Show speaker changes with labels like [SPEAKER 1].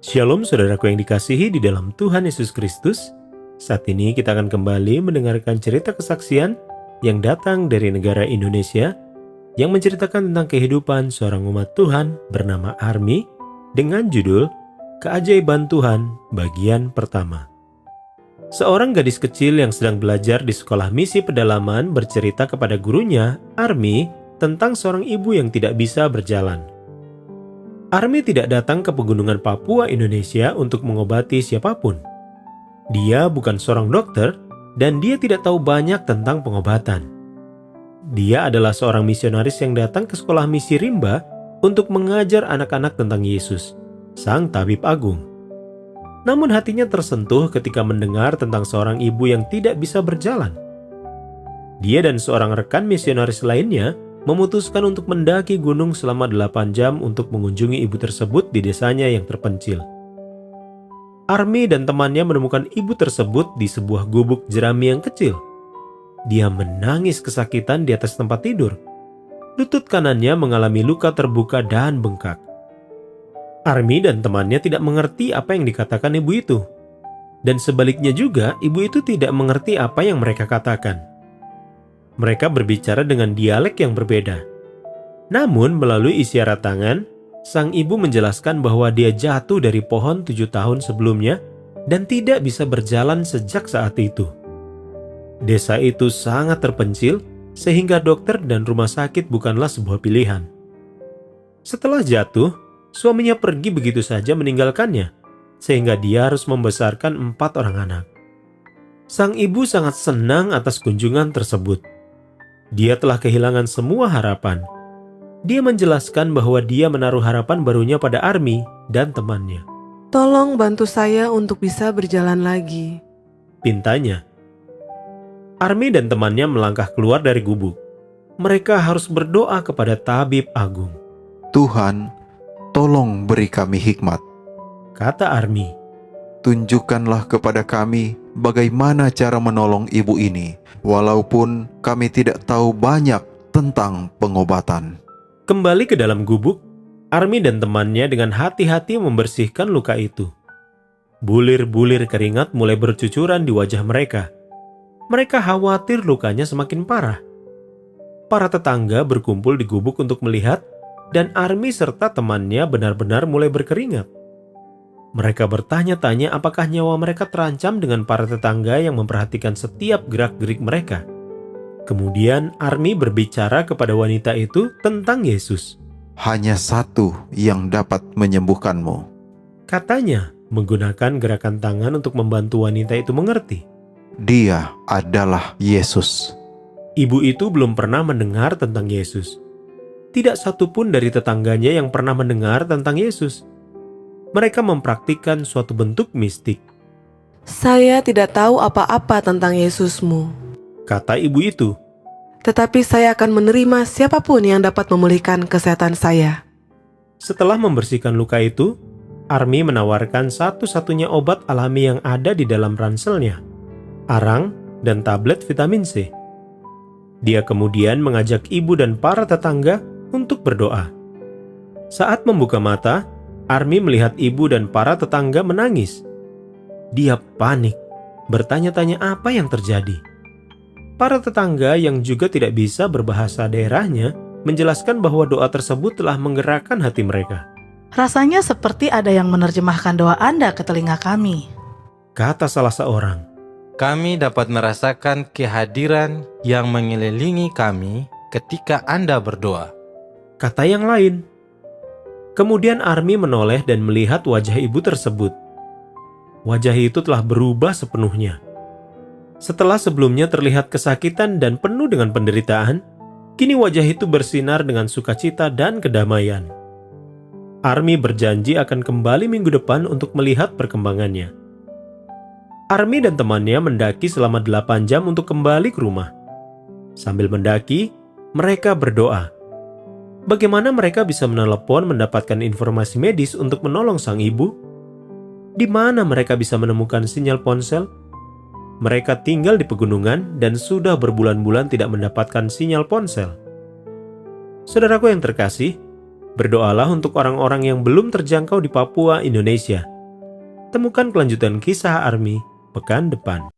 [SPEAKER 1] Shalom saudaraku yang dikasihi di dalam Tuhan Yesus Kristus. Saat ini kita akan kembali mendengarkan cerita kesaksian yang datang dari negara Indonesia yang menceritakan tentang kehidupan seorang umat Tuhan bernama Army dengan judul Keajaiban Tuhan bagian pertama. Seorang gadis kecil yang sedang belajar di sekolah misi pedalaman bercerita kepada gurunya, Army, tentang seorang ibu yang tidak bisa berjalan. Army tidak datang ke pegunungan Papua, Indonesia untuk mengobati siapapun. Dia bukan seorang dokter dan dia tidak tahu banyak tentang pengobatan. Dia adalah seorang misionaris yang datang ke sekolah misi rimba untuk mengajar anak-anak tentang Yesus, Sang Tabib Agung. Namun hatinya tersentuh ketika mendengar tentang seorang ibu yang tidak bisa berjalan. Dia dan seorang rekan misionaris lainnya memutuskan untuk mendaki gunung selama 8 jam untuk mengunjungi ibu tersebut di desanya yang terpencil. Army dan temannya menemukan ibu tersebut di sebuah gubuk jerami yang kecil. Dia menangis kesakitan di atas tempat tidur. Lutut kanannya mengalami luka terbuka dan bengkak. Army dan temannya tidak mengerti apa yang dikatakan ibu itu. Dan sebaliknya juga, ibu itu tidak mengerti apa yang mereka katakan. Mereka berbicara dengan dialek yang berbeda. Namun melalui isyarat tangan, sang ibu menjelaskan bahwa dia jatuh dari pohon 7 tahun sebelumnya dan tidak bisa berjalan sejak saat itu. Desa itu sangat terpencil sehingga dokter dan rumah sakit bukanlah sebuah pilihan. Setelah jatuh, suaminya pergi begitu saja meninggalkannya, sehingga dia harus membesarkan 4 orang anak. Sang ibu sangat senang atas kunjungan tersebut. Dia telah kehilangan semua harapan. Dia menjelaskan bahwa dia menaruh harapan barunya pada Army dan temannya.
[SPEAKER 2] Tolong bantu saya untuk bisa berjalan lagi,
[SPEAKER 1] Pintanya. Army dan temannya melangkah keluar dari gubuk. Mereka harus berdoa kepada Tabib Agung.
[SPEAKER 3] Tuhan, tolong beri kami hikmat.
[SPEAKER 1] Kata Army.
[SPEAKER 3] Tunjukkanlah kepada kami bagaimana cara menolong ibu ini, walaupun kami tidak tahu banyak tentang pengobatan.
[SPEAKER 1] Kembali ke dalam gubuk, Army dan temannya dengan hati-hati membersihkan luka itu. Bulir-bulir keringat mulai bercucuran di wajah mereka. Mereka khawatir lukanya semakin parah. Para tetangga berkumpul di gubuk untuk melihat, dan Army serta temannya benar-benar mulai berkeringat. Mereka bertanya-tanya apakah nyawa mereka terancam dengan para tetangga yang memperhatikan setiap gerak-gerik mereka. Kemudian Army berbicara kepada wanita itu tentang Yesus.
[SPEAKER 3] Hanya satu yang dapat menyembuhkanmu.
[SPEAKER 1] Katanya menggunakan gerakan tangan untuk membantu wanita itu mengerti.
[SPEAKER 3] Dia adalah Yesus.
[SPEAKER 1] Ibu itu belum pernah mendengar tentang Yesus. Tidak satu pun dari tetangganya yang pernah mendengar tentang Yesus. Mereka mempraktikkan suatu bentuk mistik.
[SPEAKER 2] Saya tidak tahu apa-apa tentang Yesusmu,
[SPEAKER 1] Kata ibu itu.
[SPEAKER 2] tetapi saya akan menerima siapapun yang dapat memulihkan kesehatan saya.
[SPEAKER 1] Setelah membersihkan luka itu, Army menawarkan satu-satunya obat alami yang ada di dalam ranselnya, arang dan tablet vitamin C. Dia kemudian mengajak ibu dan para tetangga untuk berdoa. Saat membuka mata, Army melihat ibu dan para tetangga menangis. Dia panik, bertanya-tanya apa yang terjadi. Para tetangga yang juga tidak bisa berbahasa daerahnya menjelaskan bahwa doa tersebut telah menggerakkan hati mereka.
[SPEAKER 4] Rasanya seperti ada yang menerjemahkan doa Anda ke telinga kami.
[SPEAKER 1] Kata salah seorang.
[SPEAKER 5] Kami dapat merasakan kehadiran yang mengelilingi kami ketika Anda berdoa.
[SPEAKER 1] Kata yang lain. Kemudian Army menoleh dan melihat wajah ibu tersebut. Wajah itu telah berubah sepenuhnya. Setelah sebelumnya terlihat kesakitan dan penuh dengan penderitaan, kini wajah itu bersinar dengan sukacita dan kedamaian. Army berjanji akan kembali minggu depan untuk melihat perkembangannya. Army dan temannya mendaki selama 8 jam untuk kembali ke rumah. Sambil mendaki, mereka berdoa. Bagaimana mereka bisa menelepon mendapatkan informasi medis untuk menolong sang ibu? Di mana mereka bisa menemukan sinyal ponsel? Mereka tinggal di pegunungan dan sudah berbulan-bulan tidak mendapatkan sinyal ponsel. Saudaraku yang terkasih, berdoalah untuk orang-orang yang belum terjangkau di Papua, Indonesia, Temukan kelanjutan kisah Army pekan depan.